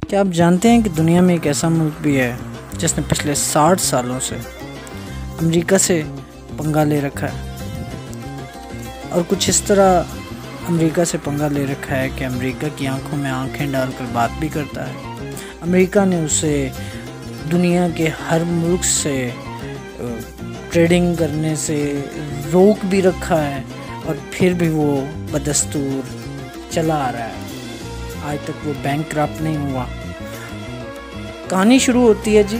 کیا آپ جانتے ہیں کہ دنیا میں ایک ایسا ملک بھی ہے جس نے پچھلے 60 سالوں سے امریکہ سے پنگا لے رکھا ہے، اور کچھ اس طرح امریکہ سے پنگا لے رکھا ہے کہ امریکہ کی آنکھوں میں آنکھیں ڈال کر بات بھی کرتا ہے۔ امریکہ نے اسے دنیا کے ہر ملک سے ٹریڈنگ کرنے سے روک بھی رکھا ہے، اور پھر بھی وہ بدستور چلا آ رہا ہے۔ آج تک وہ بینکرپٹ نہیں ہوا۔ کہانی شروع ہوتی ہے جی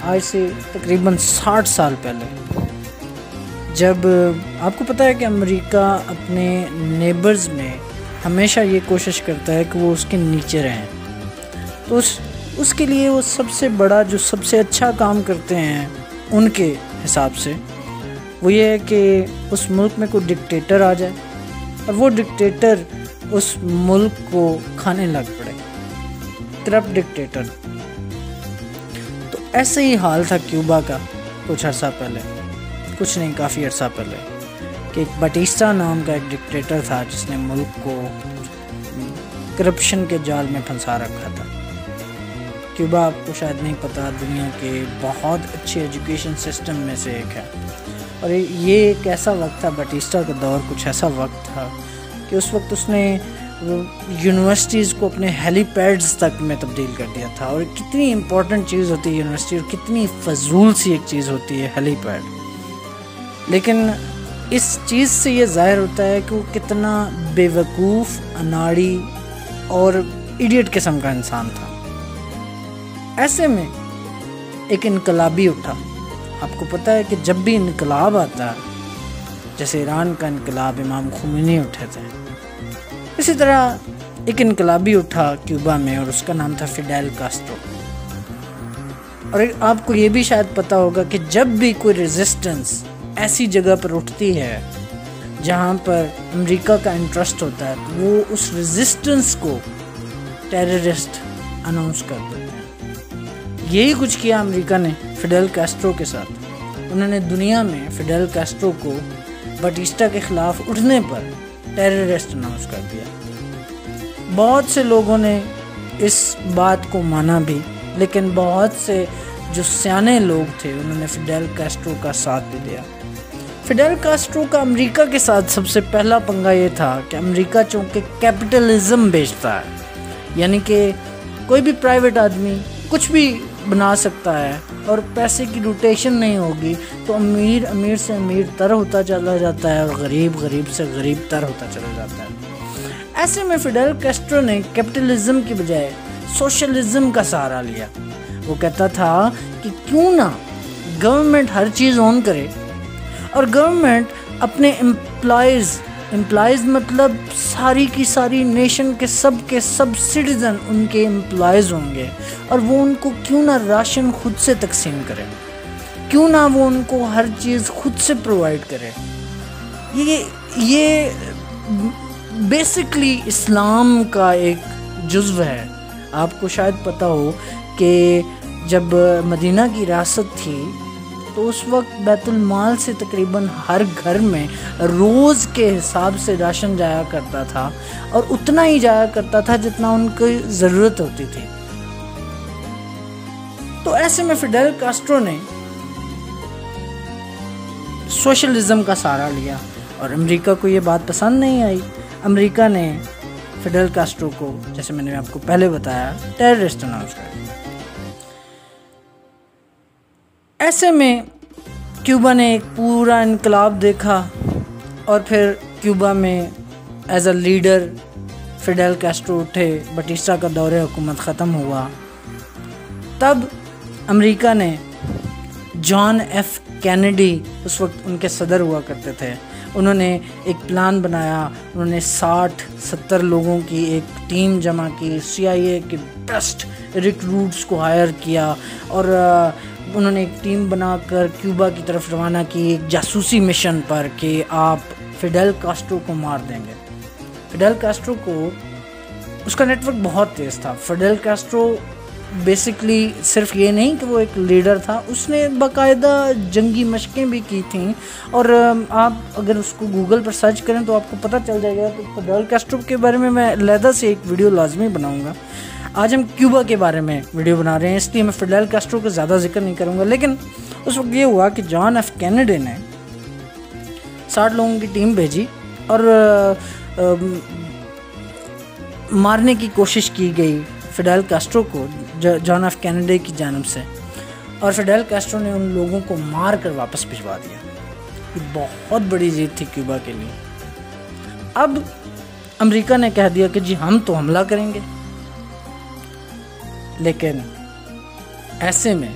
آج سے تقریباً 60 سال پہلے، جب آپ کو پتہ ہے کہ امریکہ اپنے نیبرز میں ہمیشہ یہ کوشش کرتا ہے کہ وہ اس کے نیچے رہیں، تو اس کے لیے وہ سب سے بڑا جو سب سے اچھا کام کرتے ہیں ان کے حساب سے وہ یہ ہے کہ اس ملک میں کوئی ڈکٹیٹر آ جائے اور وہ ڈکٹیٹر اس ملک کو کھانے لگ پڑے، کرپٹ ڈکٹیٹر۔ تو ایسے ہی حال تھا کیوبا کا کچھ عرصہ پہلے، کچھ نہیں کافی عرصہ پہلے، کہ ایک بٹیسٹا نام کا ایک ڈکٹیٹر تھا جس نے ملک کو کرپشن کے جال میں پھنسا رکھا تھا۔ کیوبا آپ کو شاید نہیں پتہ، دنیا کے بہت اچھے ایجوکیشن سسٹم میں سے ایک ہے، اور یہ ایک ایسا وقت تھا، بٹیسٹا کا دور کچھ ایسا وقت تھا کہ اس وقت اس نے یونیورسٹیز کو اپنے ہیلی پیڈز تک میں تبدیل کر دیا تھا، اور کتنی امپورٹنٹ چیز ہوتی ہے یونیورسٹی، اور کتنی فضول سی ایک چیز ہوتی ہے ہیلی پیڈ، لیکن اس چیز سے یہ ظاہر ہوتا ہے کہ وہ کتنا بے وقوف، اناڑی اور ایڈیٹ قسم کا انسان تھا۔ ایسے میں ایک انقلابی اٹھا۔ آپ کو پتہ ہے کہ جب بھی انقلاب آتا ہے، جیسے ایران کا انقلاب امام خمینی اٹھے تھے، اسی طرح ایک انقلابی اٹھا کیوبا میں، اور اس کا نام تھا فیڈیل کاسٹرو۔ اور آپ کو یہ بھی شاید پتہ ہوگا کہ جب بھی کوئی ریزسٹنس ایسی جگہ پر اٹھتی ہے جہاں پر امریکہ کا انٹرسٹ ہوتا ہے، تو وہ اس ریزسٹنس کو ٹیررسٹ اناؤنس کر دیتے ہیں۔ یہی کچھ کیا امریکہ نے فیڈیل کاسٹرو کے ساتھ۔ انہوں نے دنیا میں فیڈیل کاسٹرو کو بٹیسٹا کے خلاف اٹھنے پر ٹیررسٹ اناؤنس کر دیا۔ بہت سے لوگوں نے اس بات کو مانا بھی، لیکن بہت سے جو سیانے لوگ تھے انہوں نے فیڈیل کاسٹرو کا ساتھ بھی دیا۔ فیڈیل کاسٹرو کا امریکہ کے ساتھ سب سے پہلا پنگا یہ تھا کہ امریکہ چونکہ کیپٹلزم بیچتا ہے، یعنی کہ کوئی بھی پرائیویٹ آدمی کچھ بھی بنا سکتا ہے اور پیسے کی روٹیشن نہیں ہوگی، تو امیر سے امیر تر ہوتا چلا جاتا ہے، اور غریب سے غریب تر ہوتا چلا جاتا ہے۔ ایسے میں فیڈیل کاسٹرو نے کیپٹلزم کی بجائے سوشلزم کا سہارا لیا۔ وہ کہتا تھا کہ کیوں نہ گورنمنٹ ہر چیز اون کرے، اور گورنمنٹ اپنے امپلائیز مطلب ساری کی ساری نیشن کے سب سٹیزن ان کے امپلائیز ہوں گے، اور وہ ان کو کیوں نہ راشن خود سے تقسیم کرے، کیوں نہ وہ ان کو ہر چیز خود سے پرووائڈ کرے۔ یہ بیسکلی اسلام کا ایک جزو ہے۔ آپ کو شاید پتہ ہو کہ جب مدینہ کی ریاست تھی تو اس وقت بیت المال سے تقریباً ہر گھر میں روز کے حساب سے راشن جایا کرتا تھا، اور اتنا ہی جایا کرتا تھا جتنا ان کی ضرورت ہوتی تھی۔ تو ایسے میں فیڈیل کاسٹرو نے سوشلزم کا سہارا لیا، اور امریکہ کو یہ بات پسند نہیں آئی۔ امریکہ نے فیڈیل کاسٹرو کو، جیسے میں نے آپ کو پہلے بتایا، ٹیررسٹ اناؤنس کر دیا۔ ایسے میں کیوبا نے ایک پورا انقلاب دیکھا، اور پھر کیوبا میں ایز اے لیڈر فیڈیل کاسٹرو اٹھے، بٹیسٹا کا دور حکومت ختم ہوا۔ تب امریکہ نے جان ایف کینیڈی، اس وقت ان کے صدر ہوا کرتے تھے، انہوں نے ایک پلان بنایا۔ انہوں نے 60-70 لوگوں کی ایک ٹیم جمع کی، CIA کے بیسٹ ریکروٹس کو ہائر کیا، اور انہوں نے ایک ٹیم بنا کر کیوبا کی طرف روانہ کی ایک جاسوسی مشن پر کہ آپ فیڈیل کاسٹرو کو مار دیں گے۔ فیڈیل کاسٹرو کو، اس کا نیٹ ورک بہت تیز تھا۔ فیڈیل کاسٹرو بیسکلی صرف یہ نہیں کہ وہ ایک لیڈر تھا، اس نے باقاعدہ جنگی مشقیں بھی کی تھیں، اور آپ اگر اس کو گوگل پر سرچ کریں تو آپ کو پتہ چل جائے گا کہ فیڈیل کاسٹرو کے بارے میں علیحدہ سے ایک ویڈیو لازمی بناؤں گا۔ آج ہم کیوبا کے بارے میں ویڈیو بنا رہے ہیں، اس لیے میں فیڈل کاسٹرو کا زیادہ ذکر نہیں کروں گا، لیکن اس وقت یہ ہوا کہ جان ایف کینیڈی نے 60 لوگوں کی ٹیم بھیجی اور مارنے کی کوشش کی گئی فیڈل کاسٹرو کو جان ایف کینیڈی کی جانب سے، اور فیڈل کاسٹرو نے ان لوگوں کو مار کر واپس بھجوا دیا۔ یہ بہت بڑی جیت تھی کیوبا کے لیے۔ اب امریکہ نے کہہ دیا کہ جی ہم تو حملہ کریں گے، لیکن ایسے میں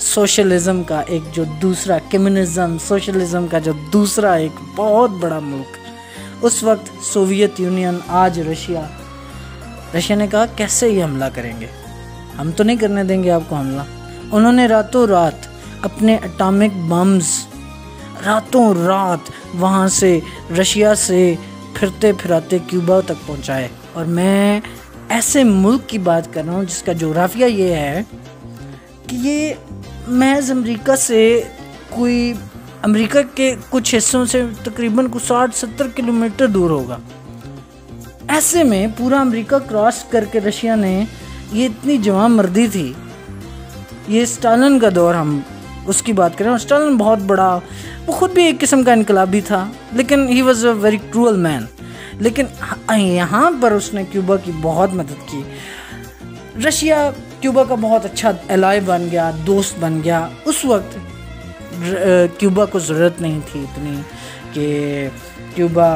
سوشلزم کا ایک جو دوسرا کمیونزم، سوشلزم کا جو دوسرا ایک بہت بڑا ملک، اس وقت سوویت یونین، آج رشیا نے کہا کیسے یہ حملہ کریں گے، ہم تو نہیں کرنے دیں گے آپ کو حملہ۔ انہوں نے راتوں رات اپنے اٹامک بمز راتوں رات وہاں سے رشیا سے پھرتے پھراتے کیوبا تک پہنچائے، اور میں ایسے ملک کی بات کر رہا ہوں جس کا جغرافیہ یہ ہے کہ یہ محض امریکہ کے کچھ حصوں سے تقریباً 60-70 کلومیٹر دور ہوگا۔ ایسے میں پورا امریکہ کراس کر کے رشیا نے، یہ اتنی جواں مردی تھی، یہ اسٹالن کا دور ہم اس کی بات کریں، اور اسٹالن بہت بڑا، وہ خود بھی ایک قسم کا انقلابی تھا، لیکن he was a very cruel man, لیکن یہاں پر اس نے کیوبا کی بہت مدد کی۔ رشیا کیوبا کا بہت اچھا الائے بن گیا، دوست بن گیا۔ اس وقت کیوبا کو ضرورت نہیں تھی اتنی کہ کیوبا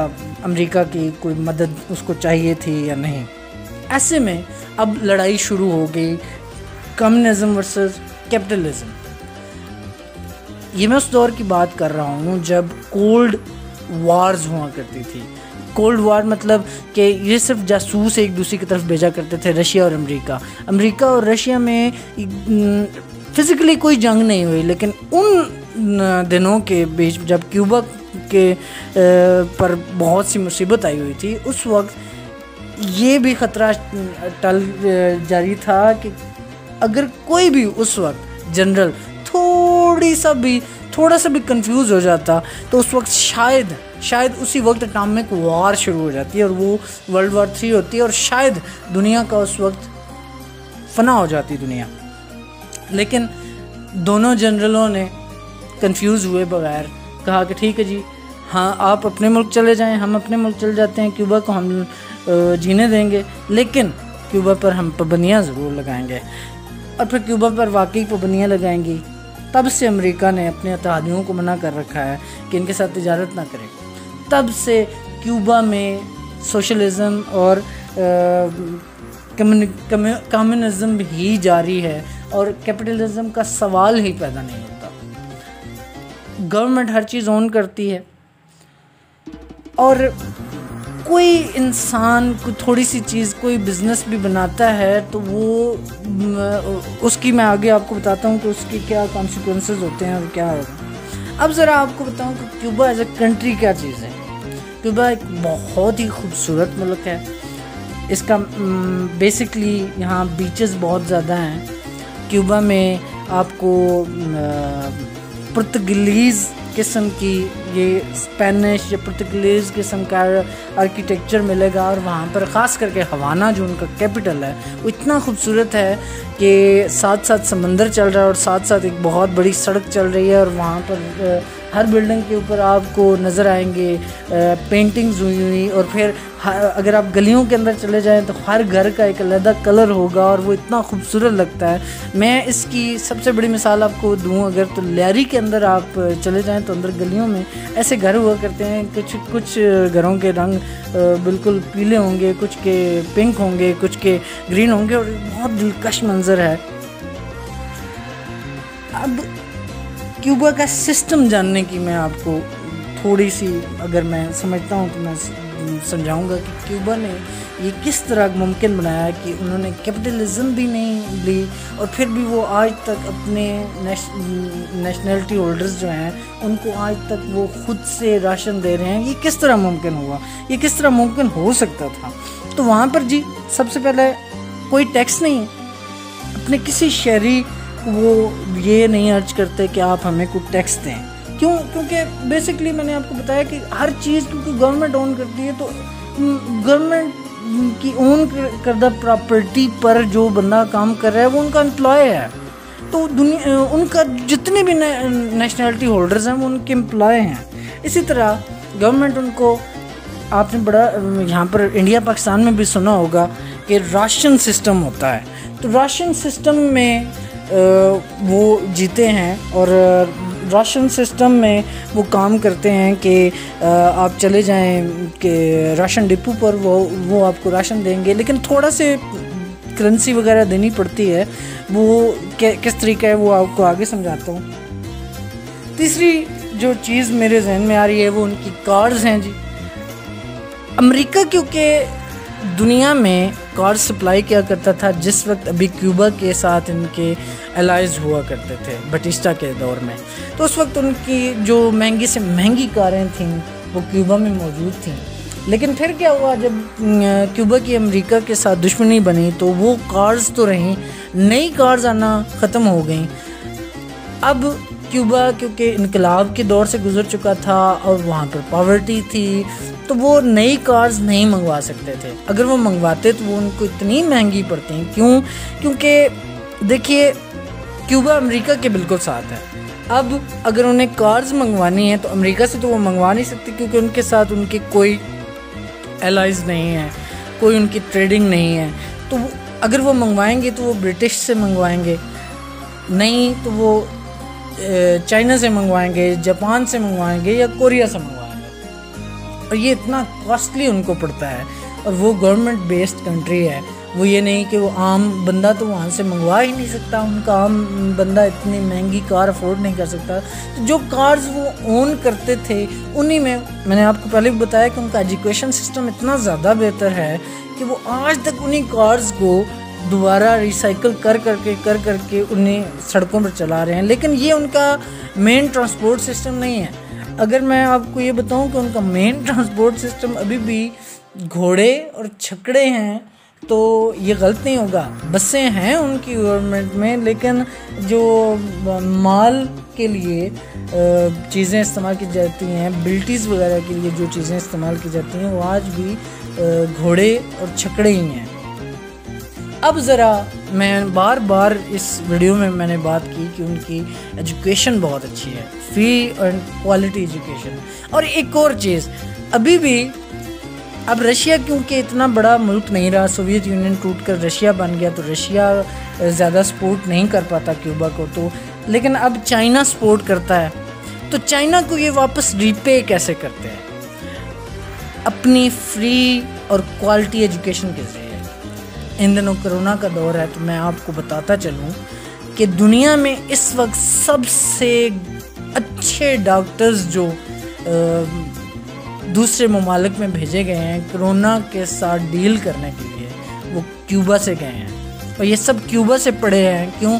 امریکہ کی کوئی مدد اس کو چاہیے تھی یا نہیں۔ ایسے میں اب لڑائی شروع ہو گئی، کمیونزم ورسز کیپٹلزم۔ یہ میں اس دور کی بات کر رہا ہوں جب کولڈ وارز ہوا کرتی تھی۔ کولڈ وار مطلب کہ یہ صرف جاسوس ایک دوسرے کی طرف بھیجا کرتے تھے، رشیا اور امریکہ اور رشیا میں فزیکلی کوئی جنگ نہیں ہوئی، لیکن ان دنوں کے بیچ جب کیوبا کے پر بہت سی مصیبت آئی ہوئی تھی، اس وقت یہ بھی خطرہ ٹل جاری تھا کہ اگر کوئی بھی اس وقت جنرل تھوڑا سا بھی کنفیوز ہو جاتا تو اس وقت شاید اسی وقت اٹامک وار شروع ہو جاتی ہے، اور وہ ورلڈ وار 3 ہوتی ہے، اور شاید دنیا کا اس وقت فنا ہو جاتی دنیا۔ لیکن دونوں جنرلوں نے کنفیوز ہوئے بغیر کہا کہ ٹھیک ہے جی، ہاں آپ اپنے ملک چلے جائیں، ہم اپنے ملک چلے جاتے ہیں، کیوبا کو ہم جینے دیں گے، لیکن کیوبا پر ہم پابندیاں ضرور لگائیں گے۔ اور پھر کیوبا پر واقعی پابندیاں لگائیں گی۔ تب سے امریکہ نے اپنے اتحادیوں کو منع کر رکھا ہے کہ ان کے ساتھ تجارت نہ کرے۔ تب سے کیوبا میں سوشلزم اور کمیونزم ہی جاری ہے، اور کیپٹلزم کا سوال ہی پیدا نہیں ہوتا۔ گورنمنٹ ہر چیز اون کرتی ہے، اور کوئی انسان کو تھوڑی سی چیز، کوئی بزنس بھی بناتا ہے تو وہ اس کی میں آگے آپ کو بتاتا ہوں کہ اس کی کیا کانسیکوینسز ہوتے ہیں اور کیا ہوگا۔ اب ذرا آپ کو بتاؤں کہ کیوبا ایز اے کنٹری کیا چیز ہے۔ کیوبا ایک بہت ہی خوبصورت ملک ہے۔ اس کا بیسکلی یہاں بیچز بہت زیادہ ہیں۔ کیوبا میں آپ کو پرتگالیز قسم کی، یہ اسپینش یا پرتگالیز قسم کا آرکیٹیکچر ملے گا، اور وہاں پر خاص کر کے ہوانا جو ان کا کیپٹل ہے وہ اتنا خوبصورت ہے کہ ساتھ ساتھ سمندر چل رہا ہے اور ساتھ ساتھ ایک بہت بڑی سڑک چل رہی ہے، اور وہاں پر ہر بلڈنگ کے اوپر آپ کو نظر آئیں گے پینٹنگز ہوئی، اور پھر اگر آپ گلیوں کے اندر چلے جائیں تو ہر گھر کا ایک علیحدہ کلر ہوگا، اور وہ اتنا خوبصورت لگتا ہے۔ میں اس کی سب سے بڑی مثال آپ کو دوں اگر تو لیاری کے اندر آپ چلے جائیں تو اندر گلیوں میں ایسے گھر ہوا کرتے ہیں، کچھ گھروں کے رنگ بالکل پیلے ہوں گے، کچھ کے پنک ہوں گے، کچھ کے گرین ہوں گے، اور بہت دلکش منظر ہے۔ اب کیوبا کا سسٹم جاننے کی میں آپ کو تھوڑی سی اگر میں سمجھتا ہوں تو میں سمجھاؤں گا کہ کیوبا نے یہ کس طرح ممکن بنایا کہ انہوں نے کیپٹلزم بھی نہیں لی، اور پھر بھی وہ آج تک اپنے نیشنلٹی ہولڈرز جو ہیں ان کو آج تک وہ خود سے راشن دے رہے ہیں۔ یہ کس طرح ممکن ہوا، یہ کس طرح ممکن ہو سکتا تھا؟ تو وہاں پر جی سب سے پہلے کوئی ٹیکس نہیں ہے، اپنے کسی شہری وہ یہ نہیں ارج کرتے کہ آپ ہمیں کوئی ٹیکس دیں۔ کیونکہ بیسکلی میں نے آپ کو بتایا کہ ہر چیز کیونکہ گورنمنٹ اون کرتی ہے، تو گورنمنٹ کی اون کردہ پراپرٹی پر جو بندہ کام کر رہا ہے وہ ان کا امپلائی ہے. تو ان کا جتنے بھی نیشنلٹی ہولڈرز ہیں وہ ان کے امپلائی ہیں. اسی طرح گورنمنٹ ان کو, آپ نے بڑا یہاں پر انڈیا پاکستان میں بھی سنا ہوگا کہ راشن سسٹم ہوتا ہے. تو راشن سسٹم میں وہ جیتے ہیں اور راشن سسٹم میں وہ کام کرتے ہیں کہ آپ چلے جائیں کہ راشن ڈپو پر وہ آپ کو راشن دیں گے, لیکن تھوڑا سے کرنسی وغیرہ دینی پڑتی ہے. وہ کس طریقہ ہے وہ آپ کو آگے سمجھاتا ہوں. تیسری جو چیز میرے ذہن میں آ رہی ہے وہ ان کی کارز ہیں جی. امریکہ کیونکہ دنیا میں کار سپلائی کیا کرتا تھا جس وقت ابھی کیوبا کے ساتھ ان کے الائز ہوا کرتے تھے بٹیسٹا کے دور میں, تو اس وقت ان کی جو مہنگی سے مہنگی کاریں تھیں وہ کیوبا میں موجود تھیں. لیکن پھر کیا ہوا, جب کیوبا کی امریکہ کے ساتھ دشمنی بنی تو وہ کارز تو رہیں, نئی کارز آنا ختم ہو گئیں. اب کیوبا کیونکہ انقلاب کے دور سے گزر چکا تھا اور وہاں پر پاورٹی تھی, تو وہ نئی کارز نہیں منگوا سکتے تھے. اگر وہ منگواتے تو وہ ان کو اتنی مہنگی پڑتی ہیں. کیوں؟ کیونکہ دیکھیے کیوبا امریکہ کے بالکل ساتھ ہے. اب اگر انہیں کارز منگوانی ہے تو امریکہ سے تو وہ منگوا نہیں سکتی کیونکہ ان کے ساتھ ان کی کوئی الائز نہیں ہے, کوئی ان کی ٹریڈنگ نہیں ہے. تو اگر وہ منگوائیں گے تو وہ برٹش سے منگوائیں گے, نہیں تو وہ چائنا سے منگوائیں گے, جاپان سے منگوائیں گے یا کوریا سے منگوائیں گے. اور یہ اتنا کاسٹلی ان کو پڑتا ہے, اور وہ گورنمنٹ بیسڈ کنٹری ہے. وہ یہ نہیں کہ وہ عام بندہ تو وہاں سے منگوا ہی نہیں سکتا, ان کا عام بندہ اتنی مہنگی کار افورڈ نہیں کر سکتا. تو جو کارز وہ اون کرتے تھے انہی میں نے آپ کو پہلے بھی بتایا کہ ان کا ایجوکیشن سسٹم اتنا زیادہ بہتر ہے کہ وہ آج تک انہی کارز کو دوبارہ ریسائیکل کر کے انہیں سڑکوں پر چلا رہے ہیں. لیکن یہ ان کا مین ٹرانسپورٹ سسٹم نہیں ہے. اگر میں آپ کو یہ بتاؤں کہ ان کا مین ٹرانسپورٹ سسٹم ابھی بھی گھوڑے اور چھکڑے ہیں تو یہ غلط نہیں ہوگا. بسیں ہیں ان کی گورنمنٹ میں, لیکن جو مال کے لیے چیزیں استعمال کی جاتی ہیں, بلٹیز وغیرہ کے لیے جو چیزیں استعمال کی جاتی ہیں وہ آج بھی گھوڑے اور چھکڑے ہی ہیں. اب ذرا میں بار اس ویڈیو میں نے بات کی کہ ان کی ایجوکیشن بہت اچھی ہے, فری اینڈ کوالٹی ایجوکیشن. اور ایک اور چیز, ابھی بھی اب رشیا کیونکہ اتنا بڑا ملک نہیں رہا, سوویت یونین ٹوٹ کر رشیا بن گیا, تو رشیا زیادہ سپورٹ نہیں کر پاتا کیوبا کو. تو لیکن اب چائنا سپورٹ کرتا ہے. تو چائنا کو یہ واپس ریپے کیسے کرتے ہیں؟ اپنی فری اور کوالٹی ایجوکیشن کے ذریعے. ان دنوں کرونا کا دور ہے تو میں آپ کو بتاتا چلوں کہ دنیا میں اس وقت سب سے اچھے ڈاکٹرز جو دوسرے ممالک میں بھیجے گئے ہیں کرونا کے ساتھ ڈیل کرنے کے لیے, وہ کیوبا سے گئے ہیں. اور یہ سب کیوبا سے پڑھے ہیں. کیوں؟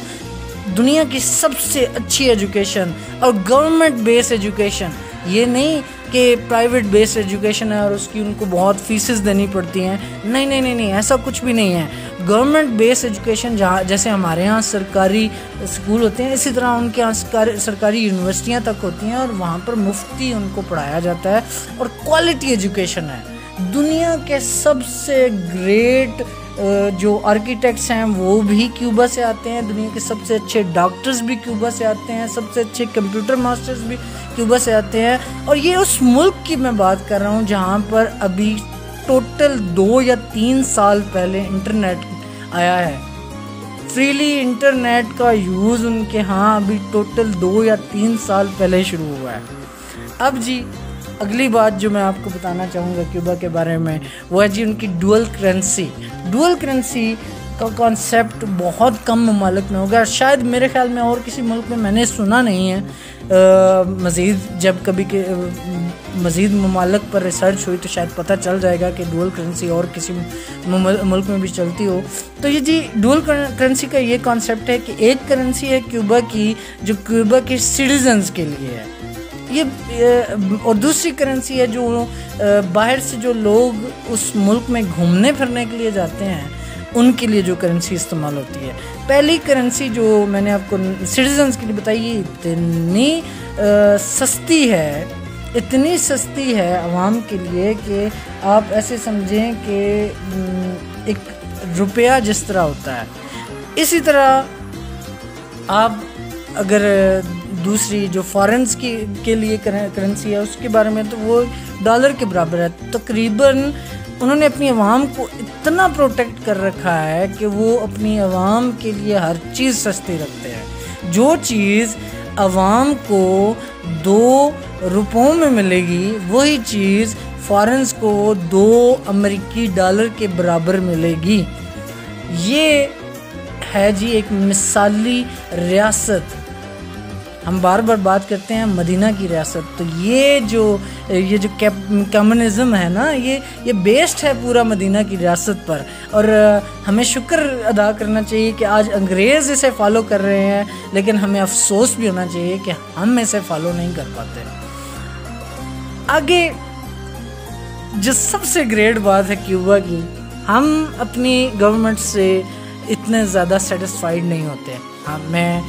دنیا کی سب سے اچھی ایجوکیشن اور گورنمنٹ بیس ایجوکیشن, یہ نہیں کہ پرائیویٹ بیس ایجوکیشن ہے اور اس کی ان کو بہت فیسز دینی پڑتی ہیں. نہیں, ایسا کچھ بھی نہیں ہے. گورنمنٹ بیس ایجوکیشن جہاں جیسے ہمارے ہاں سرکاری اسکول ہوتے ہیں, اسی طرح ان کے یہاں سرکاری یونیورسٹیاں تک ہوتی ہیں, اور وہاں پر مفتی ان کو پڑھایا جاتا ہے, اور کوالٹی ایجوکیشن ہے. دنیا کے سب سے گریٹ جو آرکیٹیکٹس ہیں وہ بھی کیوبا سے آتے ہیں, دنیا کے سب سے اچھے ڈاکٹرز بھی کیوبا سے آتے ہیں, سب سے اچھے کمپیوٹر ماسٹرز بھی کیوبا سے آتے ہیں. اور یہ اس ملک کی میں بات کر رہا ہوں جہاں پر ابھی ٹوٹل 2 یا 3 سال پہلے انٹرنیٹ آیا ہے. فریلی انٹرنیٹ کا یوز ان کے ہاں ابھی ٹوٹل 2 یا 3 سال پہلے شروع ہوا ہے. اب جی اگلی بات جو میں آپ کو بتانا چاہوں گا کیوبا کے بارے میں وہ ہے جی ان کی ڈوئل کرنسی. ڈوئل کرنسی کا کانسیپٹ بہت کم ممالک میں ہوگا, شاید میرے خیال میں اور کسی ملک میں نے سنا نہیں ہے. مزید جب کبھی مزید ممالک پر ریسرچ ہوئی تو شاید پتہ چل جائے گا کہ ڈوئل کرنسی اور کسی ملک میں بھی چلتی ہو. تو یہ جی ڈوئل کرنسی کا یہ کانسیپٹ ہے کہ ایک کرنسی ہے کیوبا کی جو کیوبا کے سٹیزنز کے لیے ہے, یہ اور دوسری کرنسی ہے جو باہر سے جو لوگ اس ملک میں گھومنے پھرنے کے لیے جاتے ہیں ان کے لیے جو کرنسی استعمال ہوتی ہے. پہلی کرنسی جو میں نے آپ کو سٹیزنز کے لیے بتائی یہ اتنی سستی ہے اتنی سستی ہے عوام کے لیے کہ آپ ایسے سمجھیں کہ ایک روپیہ جس طرح ہوتا ہے، اسی طرح آپ اگر دوسری جو فارنز کے لیے کرنسی ہے اس کے بارے میں، تو وہ ڈالر کے برابر ہے تقریباً۔ انہوں نے اپنی عوام کو اتنا پروٹیکٹ کر رکھا ہے کہ وہ اپنی عوام کے لیے ہر چیز سستی رکھتے ہیں۔ جو چیز عوام کو 2 روپوں میں ملے گی، وہی چیز فارنز کو 2 امریکی ڈالر کے برابر ملے گی۔ یہ ہے جی ایک مثالی ریاست۔ ہم بار بار بات کرتے ہیں مدینہ کی ریاست، تو یہ جو کمیونزم ہے نا، یہ بیسڈ ہے پورا مدینہ کی ریاست پر، اور ہمیں شکر ادا کرنا چاہیے کہ آج انگریز اسے فالو کر رہے ہیں، لیکن ہمیں افسوس بھی ہونا چاہیے کہ ہم اسے فالو نہیں کر پاتے۔ آگے جو سب سے گریٹ بات ہے کیوبا کی، ہم اپنی گورنمنٹ سے اتنے زیادہ سیٹسفائیڈ نہیں ہوتے۔ ہاں، میں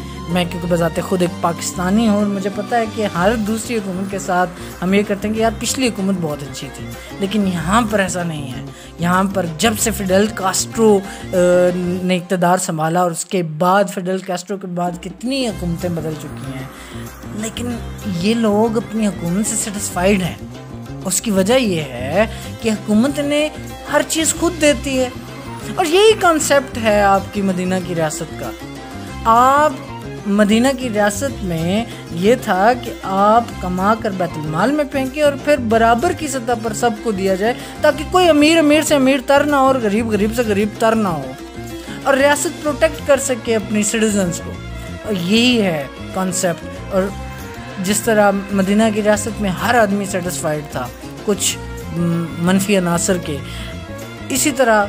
کیونکہ بذات خود ایک پاکستانی ہوں، اور مجھے پتہ ہے کہ ہر دوسری حکومت کے ساتھ ہم یہ کرتے ہیں کہ یار پچھلی حکومت بہت اچھی تھی، لیکن یہاں پر ایسا نہیں ہے۔ یہاں پر جب سے فیڈل کاسٹرو نے اقتدار سنبھالا، اور اس کے بعد فیڈل کاسٹرو کے بعد کتنی حکومتیں بدل چکی ہیں، لیکن یہ لوگ اپنی حکومت سے سیٹسفائیڈ ہیں۔ اس کی وجہ یہ ہے کہ حکومت نے ہر چیز خود دیتی ہے، اور یہی کانسیپٹ ہے آپ کی مدینہ کی ریاست کا۔ آپ مدینہ کی ریاست میں یہ تھا کہ آپ کما کر بیت المال میں پھینکیں، اور پھر برابر کی سطح پر سب کو دیا جائے، تاکہ کوئی امیر سے امیر تر نہ ہو اور غریب سے غریب تر نہ ہو، اور ریاست پروٹیکٹ کر سکے اپنی سٹیزنز کو۔ اور یہی ہے کانسیپٹ۔ اور جس طرح مدینہ کی ریاست میں ہر آدمی سیٹسفائیڈ تھا کچھ منفی عناصر کے، اسی طرح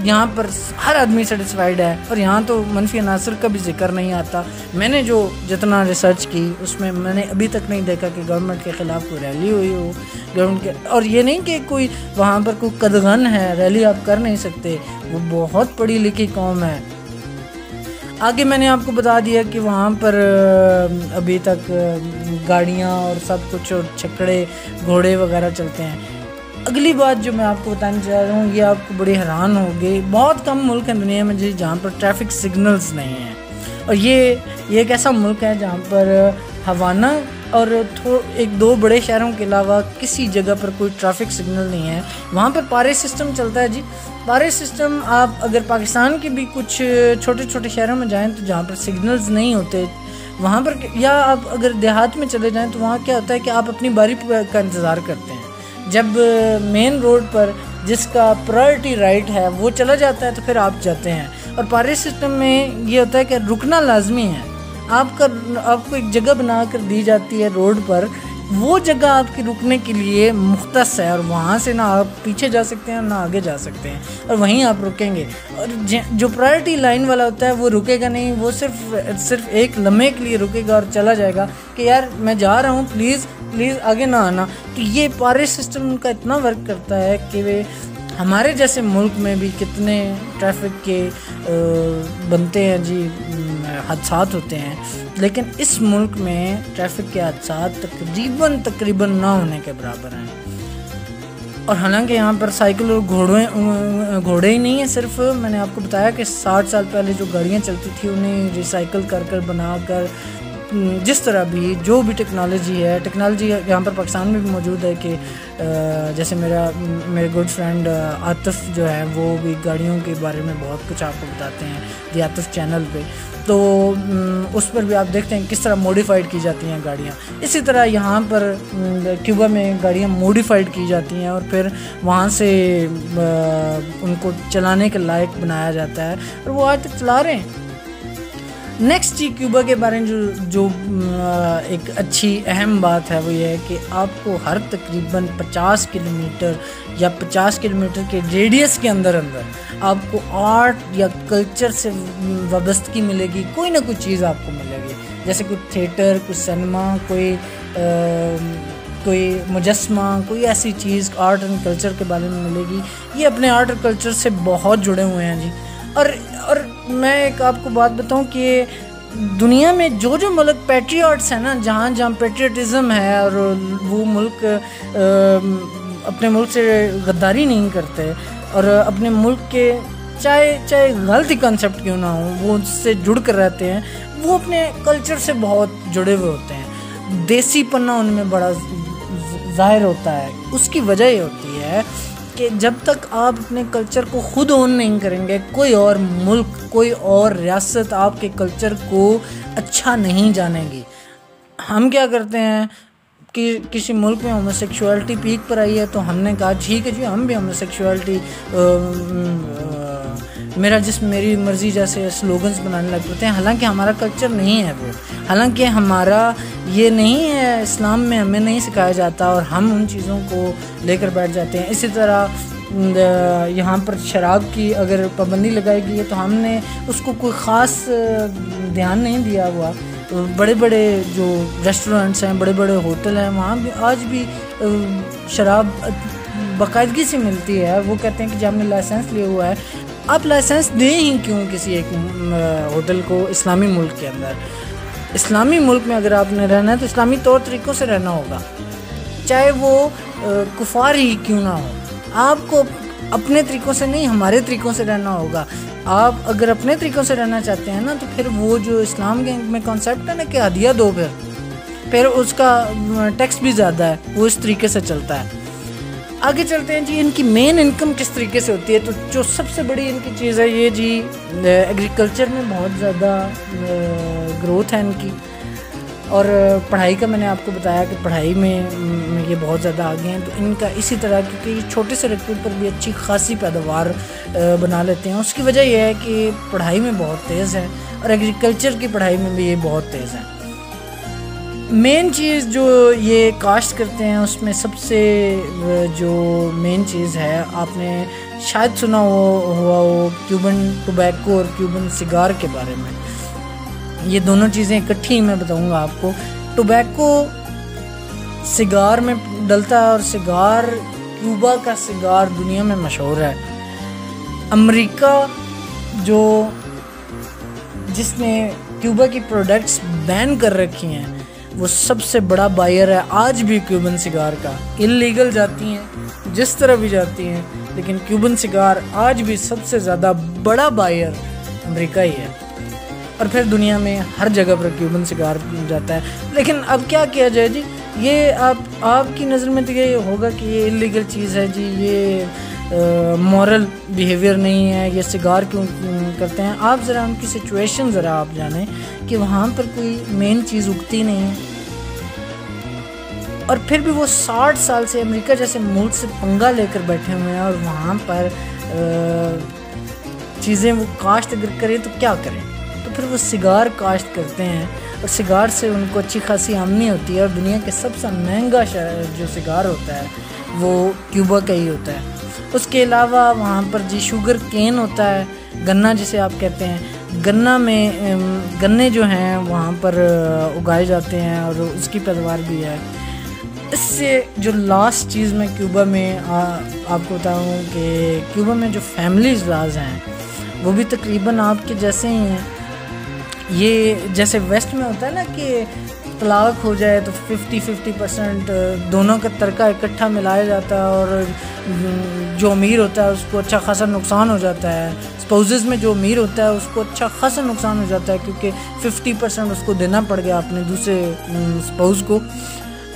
یہاں پر ہر آدمی سیٹسفائیڈ ہے، اور یہاں تو منفی عناصر کا بھی ذکر نہیں آتا۔ میں نے جتنا ریسرچ کی اس میں نے ابھی تک نہیں دیکھا کہ گورنمنٹ کے خلاف کوئی ریلی ہوئی ہو گورنمنٹ کے، اور یہ نہیں کہ کوئی وہاں پر کوئی قدغن ہے، ریلی آپ کر نہیں سکتے، وہ بہت پڑھی لکھی قوم ہے۔ آگے میں نے آپ کو بتا دیا کہ وہاں پر ابھی تک گاڑیاں اور سب کچھ، اور چھکڑے گھوڑے وغیرہ چلتے ہیں۔ اگلی بات جو میں آپ کو بتانے چاہ رہا ہوں، یہ آپ کو بڑی حیران ہوگی، بہت کم ملک ہیں دنیا میں جہاں پر ٹریفک سگنلز نہیں ہیں، اور یہ ایک ایسا ملک ہے جہاں پر ہوانا اور 1-2 بڑے شہروں کے علاوہ کسی جگہ پر کوئی ٹریفک سگنل نہیں ہے۔ وہاں پر پارے سسٹم چلتا ہے جی۔ پارے سسٹم آپ اگر پاکستان کے بھی کچھ چھوٹے چھوٹے شہروں میں جائیں تو جہاں پر سگنلز نہیں ہوتے وہاں پر، یا آپ اگر دیہات میں چلے جائیں تو وہاں کیا ہوتا ہے کہ آپ اپنی باری کا انتظار کرتے ہیں۔ جب مین روڈ پر جس کا پرائرٹی رائٹ ہے وہ چلا جاتا ہے تو پھر آپ جاتے ہیں۔ اور پارے سسٹم میں یہ ہوتا ہے کہ رکنا لازمی ہے، آپ کو ایک جگہ بنا کر دی جاتی ہے روڈ پر، وہ جگہ آپ کی رکنے کے لیے مختص ہے، اور وہاں سے نہ آپ پیچھے جا سکتے ہیں نہ آگے جا سکتے ہیں، اور وہیں آپ رکیں گے۔ اور جو پرائرٹی لائن والا ہوتا ہے وہ رکے گا نہیں، وہ صرف ایک لمحے کے لیے رکے گا اور چلا جائے گا کہ یار میں جا رہا ہوں، پلیز آگے نہ آنا۔ تو یہ پارے سسٹم کا اتنا ورک کرتا ہے کہ ہمارے جیسے ملک میں بھی کتنے ٹریفک کے بنتے ہیں جی، حادثات ہوتے ہیں، لیکن اس ملک میں ٹریفک کے حادثات تقریباً نہ ہونے کے برابر ہیں۔ اور حالانکہ یہاں پر سائیکل اور گھوڑے ہی نہیں ہیں، صرف میں نے آپ کو بتایا کہ 60 سال پہلے جو گاڑیاں چلتی تھیں انہیں ریسائیکل کر بنا کر، جس طرح بھی جو بھی ٹیکنالوجی یہاں پر پاکستان میں بھی موجود ہے، کہ جیسے میرے گڈ فرینڈ عاطف جو ہے وہ بھی گاڑیوں کے بارے میں بہت کچھ آپ کو بتاتے ہیں دی عاطف چینل پہ، تو اس پر بھی آپ دیکھتے ہیں کس طرح موڈیفائڈ کی جاتی ہیں گاڑیاں۔ اسی طرح یہاں پر کیوبا میں گاڑیاں موڈیفائڈ کی جاتی ہیں اور پھر وہاں سے ان کو چلانے کے لائق بنایا جاتا ہے، اور وہ آج تک چلا رہے ہیں۔ نیکسٹ جی کیوبا کے بارے میں جو ایک اچھی اہم بات ہے وہ یہ ہے کہ آپ کو ہر تقریباً 50 کلومیٹر یا 50 کلومیٹر کے ریڈیس کے اندر آپ کو آرٹ یا کلچر سے وابستگی ملے گی، کوئی نہ کوئی چیز آپ کو ملے گی، جیسے کوئی تھیٹر، کوئی سینما، کوئی مجسمہ، کوئی ایسی چیز آرٹ اینڈ کلچر کے بارے میں ملے گی۔ یہ اپنے آرٹ اور کلچر سے بہت جڑے ہوئے ہیں جی۔ اور میں ایک آپ کو بات بتاؤں کہ دنیا میں جو ملک پیٹریوٹس ہیں نا، جہاں جہاں پیٹریوٹزم ہے اور وہ ملک اپنے ملک سے غداری نہیں کرتے اور اپنے ملک کے چاہے غلط ہی کنسیپٹ کیوں نہ ہو وہ اس سے جڑ کر رہتے ہیں، وہ اپنے کلچر سے بہت جڑے ہوئے ہوتے ہیں، دیسی پنا ان میں بڑا ظاہر ہوتا ہے۔ اس کی وجہ یہ ہوتی ہے کہ جب تک آپ اپنے کلچر کو خود اون نہیں کریں گے، کوئی اور ملک، کوئی اور ریاست آپ کے کلچر کو اچھا نہیں جانے گی۔ ہم کیا کرتے ہیں کہ کسی ملک میں ہومو سیکشوالٹی پیک پر آئی ہے تو ہم نے کہا ٹھیک ہے جی ہم بھی ہومو سیکشوالٹی میرا جسم میری مرضی جیسے سلوگنز بنانے لگ پڑتے ہیں، حالانکہ ہمارا کلچر نہیں ہے وہ، حالانکہ ہمارا یہ نہیں ہے، اسلام میں ہمیں نہیں سکھایا جاتا اور ہم ان چیزوں کو لے کر بیٹھ جاتے ہیں۔ اسی طرح یہاں پر شراب کی اگر پابندی لگائی گئی ہے تو ہم نے اس کو کوئی خاص دھیان نہیں دیا ہوا۔ بڑے بڑے جو ریسٹورنٹس ہیں، بڑے بڑے ہوٹل ہیں، وہاں بھی آج بھی شراب باقاعدگی سے ملتی ہے۔ وہ کہتے ہیں کہ جب ہم نے لائسنس لیا ہوا ہے، آپ لائسنس دیں ہی کیوں کسی ایک ہوٹل کو اسلامی ملک کے اندر؟ اسلامی ملک میں اگر آپ نے رہنا ہے تو اسلامی طور طریقوں سے رہنا ہوگا، چاہے وہ کفار ہی کیوں نہ ہو۔ آپ کو اپنے طریقوں سے نہیں، ہمارے طریقوں سے رہنا ہوگا۔ آپ اگر اپنے طریقوں سے رہنا چاہتے ہیں نا تو پھر وہ جو اسلام کے میں کانسیپٹ ہے نا کہ ہدیہ دو، پھر اس کا ٹیکس بھی زیادہ ہے، وہ اس طریقے سے چلتا ہے۔ آگے چلتے ہیں جی، ان کی مین انکم کس طریقے سے ہوتی ہے؟ تو جو سب سے بڑی ان کی چیز ہے یہ جی ایگریکلچر میں بہت زیادہ گروتھ ہے ان کی، اور پڑھائی کا میں نے آپ کو بتایا کہ پڑھائی میں یہ بہت زیادہ آگے ہیں، تو ان کا اسی طرح کیونکہ یہ چھوٹے سے رقبے پر بھی اچھی خاصی پیداوار بنا لیتے ہیں۔ اس کی وجہ یہ ہے کہ پڑھائی میں بہت تیز ہے اور ایگریکلچر کی پڑھائی میں بھی یہ بہت تیز ہے۔ مین چیز جو یہ کاشت کرتے ہیں اس میں سب سے جو مین چیز ہے، آپ نے شاید سنا ہوا وہ کیوبن ٹوبیکو اور کیوبن سگار کے بارے میں۔ یہ دونوں چیزیں اکٹھی میں بتاؤں گا آپ کو۔ ٹوبیکو سگار میں ڈلتا ہے اور سگار، کیوبا کا سگار دنیا میں مشہور ہے۔ امریکہ جس نے کیوبا کی پروڈکٹس بین کر رکھی ہیں، وہ سب سے بڑا بائر ہے آج بھی کیوبن سگار کا۔ انلیگل جاتی ہیں جس طرح بھی جاتی ہیں، لیکن کیوبن سگار آج بھی سب سے زیادہ بڑا بائر امریکہ ہی ہے، اور پھر دنیا میں ہر جگہ پر کیوبن سگار جاتا ہے۔ لیکن اب کیا کیا جائے جی؟ یہ آپ کی نظر میں تو یہ ہوگا کہ یہ انلیگل چیز ہے جی، یہ مورل بیہیویئر نہیں ہے، یہ سگار کیوں کرتے ہیں؟ آپ ذرا ان کی سچویشن ذرا آپ جانیں کہ وہاں پر کوئی مین چیز اگتی نہیں ہے، اور پھر بھی وہ 60 سال سے امریکہ جیسے ملک سے پنگا لے کر بیٹھے ہوئے ہیں، اور وہاں پر چیزیں وہ کاشت اگر کریں تو کیا کریں؟ تو پھر وہ سگار کاشت کرتے ہیں، اور سگار سے ان کو اچھی خاصی آمدنی ہوتی ہے، اور دنیا کے سب سے مہنگا جو سگار ہوتا ہے وہ کیوبا کا ہی ہوتا ہے۔ اس کے علاوہ وہاں پر جی شوگر کین ہوتا ہے، گنا جسے آپ کہتے ہیں، گنے جو ہیں وہاں پر اگائے جاتے ہیں اور اس کی پیداوار بھی ہے۔ اس سے جو لاسٹ چیز میں کیوبا میں آپ کو بتاؤں کہ کیوبا میں جو فیملیز لاز ہیں وہ بھی تقریباً آپ کے جیسے ہی ہیں۔ یہ جیسے ویسٹ میں ہوتا ہے نا کہ طلاق ہو جائے تو 50% دونوں کا ترکہ اکٹھا ملایا جاتا ہے، اور جو امیر ہوتا ہے اس کو اچھا خاصا نقصان ہو جاتا ہے، اسپاؤزز میں جو امیر ہوتا ہے اس کو اچھا خاصا نقصان ہو جاتا ہے کیونکہ 50% اس کو دینا پڑ گیا اپنے دوسرے اسپاؤز کو۔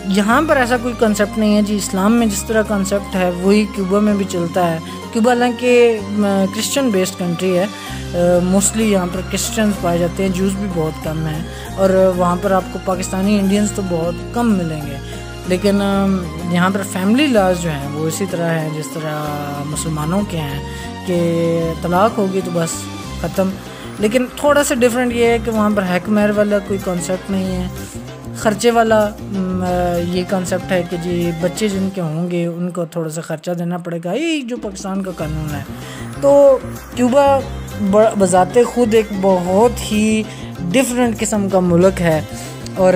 یہاں پر ایسا کوئی کنسیپٹ نہیں ہے جی، اسلام میں جس طرح کنسیپٹ ہے وہی کیوبا میں بھی چلتا ہے۔ کیوبا حالانکہ کرسچن بیسڈ کنٹری ہے، موسٹلی یہاں پر کرسچنز پائے جاتے ہیں، جوز بھی بہت کم ہیں، اور وہاں پر آپ کو پاکستانی انڈینز تو بہت کم ملیں گے، لیکن یہاں پر فیملی لاز جو ہیں وہ اسی طرح ہیں جس طرح مسلمانوں کے ہیں کہ طلاق ہوگی تو بس ختم۔ لیکن تھوڑا سا ڈفرینٹ یہ ہے کہ وہاں پر ہیک مہر والا کوئی کانسیپٹ نہیں ہے، خرچے والا یہ کانسیپٹ ہے کہ جی بچے جن کے ہوں گے ان کو تھوڑا سا خرچہ دینا پڑے گا، یہ جو پاکستان کا قانون ہے۔ تو کیوبا بذات خود ایک بہت ہی ڈفرینٹ قسم کا ملک ہے، اور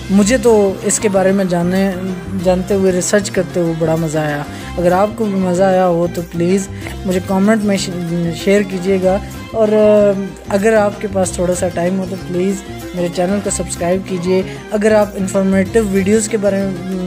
مجھے تو اس کے بارے میں جانتے ہوئے ریسرچ کرتے ہوئے بڑا مزہ آیا۔ اگر آپ کو بھی مزہ آیا ہو تو پلیز مجھے کامنٹ میں شیئر کیجیے گا اور اگر آپ کے پاس تھوڑا سا ٹائم ہو تو پلیز میرے چینل کو سبسکرائب کیجئے. اگر آپ انفارمیٹیو ویڈیوز کے بارے میں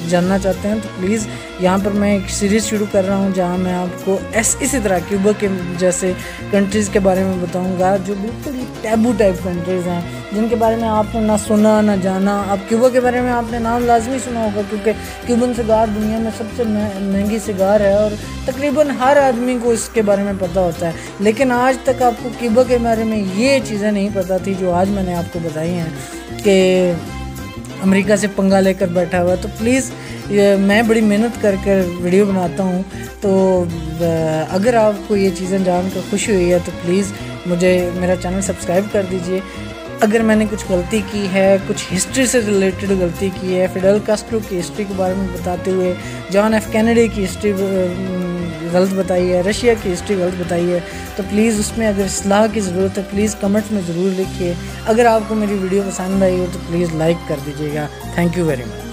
جاننا چاہتے ہیں تو پلیز یہاں پر میں ایک سیریز شروع کر رہا ہوں جہاں میں آپ کو اسی طرح کیوبا کے جیسے کنٹریز کے بارے میں بتاؤں گا جو بالکل ٹیبو ٹائپ کنٹریز ہیں جن کے بارے میں آپ نے نہ سنا نہ جانا. اب کیوبا کے بارے میں آپ نے نام لازمی سنا ہوگا کیونکہ کیوبن سگار دنیا میں سب سے مہنگی سگار ہے اور تقریباً ہر آدمی کو اس کے بارے میں پتہ ہوتا ہے. لیکن آج تک آپ کو کیوبا کے بارے میں یہ چیزیں نہیں پتہ تھی جو آج میں نے آپ کو بتائی ہیں کہ امریکہ سے پنگا لے کر بیٹھا ہوا. تو پلیز میں بڑی محنت کر ویڈیو بناتا ہوں, تو اگر آپ کو یہ چیزیں جان کر خوشی ہوئی ہے تو پلیز مجھے میرا چینل سبسکرائب کر دیجئے. اگر میں نے کچھ غلطی کی ہے, کچھ ہسٹری سے ریلیٹڈ غلطی کی ہے, فیڈل کاسٹرو کی ہسٹری کے بارے میں بتاتے ہوئے جان ایف کینیڈی کی ہسٹری غلط بتائی ہے, رشیا کی ہسٹری غلط بتائی ہے, تو پلیز اس میں اگر اصلاح کی ضرورت ہے پلیز کمنٹس میں ضرور لکھیے. اگر آپ کو میری ویڈیو پسند آئی ہو تو پلیز لائک کر دیجیے گا. Thank you very much.